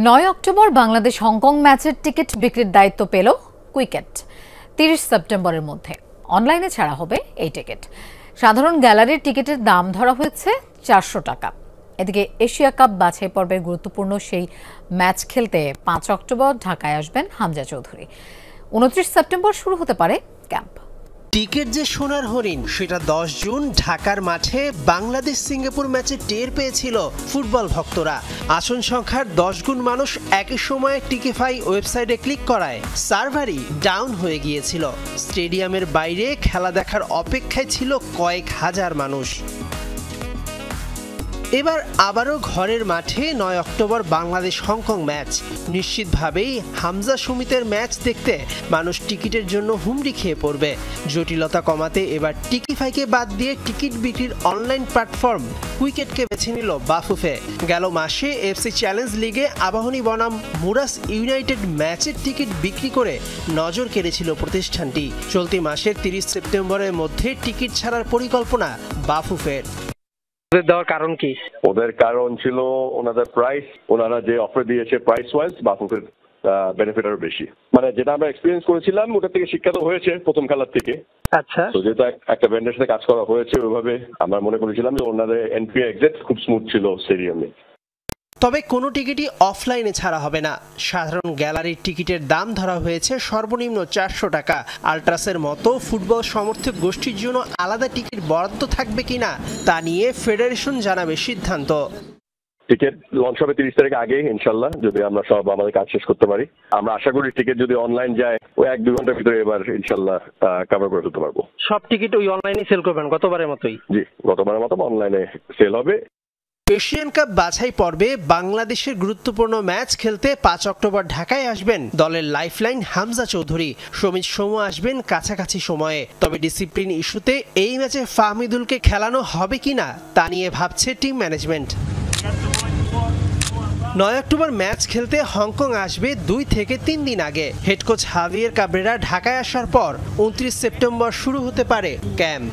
৯ October Bangladesh Hong Kong ম্যাচের ticket বিক্রির দায়িত্ব পেল কুইকেট। ৩০ সেপ্টেম্বরের মধ্যে অনলাইনে ছাড়া হবে এই টিকিট। সাধারণ গ্যালারির টিকিটের দাম ধরা হয়েছে ৪০০ টাকা। এদিকে এশিয়া কাপ বাছাই পর্বের গুরুত্বপূর্ণ সেই ম্যাচ খেলতে ৫ অক্টোবর ঢাকায় আসবেন হামজা চৌধুরী। ২৯ সেপ্টেম্বর শুরু হতে পারে ক্যাম্প। টিকিট যে সোনার হরিণ সেটা ১০ জুন ঢাকার মাঠে বাংলাদেশ সিঙ্গাপুর ম্যাচে টের পেয়েছিল ফুটবল ভক্তরা। আসন সংখ্যার ১০ গুণ মানুষ একই সময়ে টিকিফাই ওয়েবসাইটে ক্লিক করায় সার্ভারই ডাউন হয়ে গিয়েছিল। স্টেডিয়ামের বাইরে খেলা দেখার অপেক্ষায় ছিল কয়েক হাজার মানুষ। এবার আবারও ঘরের মাঠে ৯ অক্টোবর বাংলাদেশ হংকং ম্যাচ। নিশ্চিতভাবেই হামজা সুমিতের ম্যাচ দেখতে মানুষ টিকিটের জন্য হুমড়ি খেয়ে পড়বে। জটিলতা কমাতে এবার টিকিফাইকে বাদ দিয়ে টিকিট বিক্রির অনলাইন প্ল্যাটফর্ম কুইকেটকে বেছে নিল বাফুফে। গেল মাসে এফসি চ্যালেঞ্জ লিগে আবাহনী বনাম মুরাস ইউনাইটেড ম্যাচের টিকিট বিক্রি করে নজর কেড়েছিল প্রতিষ্ঠানটি। চলতি মাসের ৩০ সেপ্টেম্বরের মধ্যে টিকিট ছাড়ার পরিকল্পনা বাফুফের। দেওয়ার কারণ কি? ওদের কারণ ছিল ওনাদের প্রাইস, ওনারা যে অফার দিয়েছে প্রাইস ওয়াইজ বাফুফের বেনিফিট আরো বেশি। মানে যেটা আমরা এক্সপিরিয়েন্স করেছিলাম ওটা থেকে শিক্ষা তো হয়েছে প্রথম খেলার থেকে। আচ্ছা, তো যেহেতু একটা ভেন্ডারের সাথে কাজ করা হয়েছে ওইভাবে আমরা মনে করেছিলাম যে ওনাদের এন্ট্রি এক্সিট খুব স্মুথ ছিল স্টেডিয়ামে। তবে কোনো টিকিটই অফলাইনে ছাড়া হবে না। সাধারণ গ্যালারির টিকিটের দাম ধরা হয়েছে সর্বনিম্ন ৪০০ টাকা। আল্ট্রাসের মতো ফুটবল সমর্থক গোষ্ঠীর জন্য আলাদা টিকিট বরাদ্দ থাকবে কিনা তা নিয়ে ফেডারেশন জানাবে সিদ্ধান্ত। টিকিট লঞ্চ হবে ৩০ তারিখ আগে ইনশাল্লাহ, যদি আমরা সব আমাদের কাজ শেষ করতে পারি। আমরা আশা করি টিকিট যদি অনলাইন যায় ওই ১-২ ঘন্টার ভিতরে এবার ইনশাল্লাহ কভার করে ফেলতে পারবো। সব টিকিট ওই অনলাইনে সেল করবেন গতবারের মতোই? জি, গতবারের মতো অনলাইনে সেল হবে। এশিয়ান কাপ বাছাই পর্বে বাংলাদেশের গুরুত্বপূর্ণ ম্যাচ খেলতে ৫ অক্টোবর ঢাকায় আসবেন দলের লাইফলাইন হামজা চৌধুরী। সমিত সোম আসবেন কাছাকাছি সময়ে। তবে ডিসিপ্লিন ইস্যুতে এই ম্যাচে ফাহমিদুলকে খেলানো হবে কিনা তা নিয়ে ভাবছে টিম ম্যানেজমেন্ট। ৯ অক্টোবর ম্যাচ খেলতে হংকং আসবে ২ থেকে ৩ দিন আগে। হেড কোচ হাভিয়ের কাবরেরা ঢাকায় আসার পর ২৯ সেপ্টেম্বর শুরু হতে পারে ক্যাম্প।